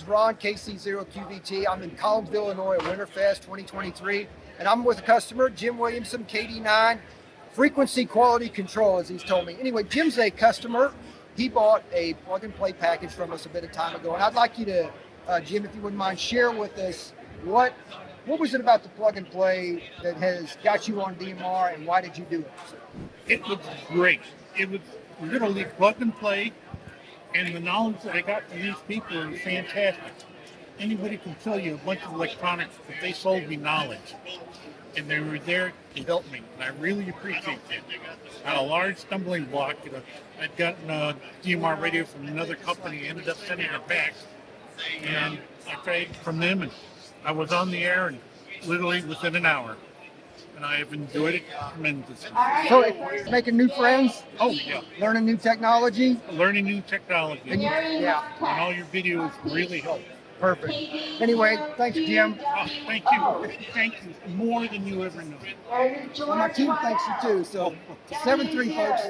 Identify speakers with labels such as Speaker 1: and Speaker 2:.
Speaker 1: Ron, KC0QVT. I'm in Collinsville, Illinois at Winterfest 2023, and I'm with a customer, Jim Williamson, KD9, frequency quality control, as he's told me. Anyway, Jim's a customer. He bought a plug-and-play package from us a bit of time ago, and I'd like you to, Jim, if you wouldn't mind, share with us what was it about the plug-and-play that has got you on DMR, and why did you do it?
Speaker 2: It was great. It was literally plug and play, and the knowledge that I got from these people are fantastic. Anybody can tell you a bunch of electronics, but they sold me knowledge, and they were there to help me, and I really appreciate that. I had a large stumbling block. I'd gotten a DMR radio from another company, ended up sending it back, and I tried from them, and I was on the air, and literally within an hour. And I have enjoyed it tremendously.
Speaker 1: So, making new friends?
Speaker 2: Oh, yeah.
Speaker 1: Learning new technology?
Speaker 2: Learning new technology.
Speaker 1: And
Speaker 2: And all your videos really help.
Speaker 1: Perfect. Anyway, thanks, Jim.
Speaker 2: Oh, thank you. Thank you more than you ever knew.
Speaker 1: Well, my team thanks you too. So, 7-3, folks.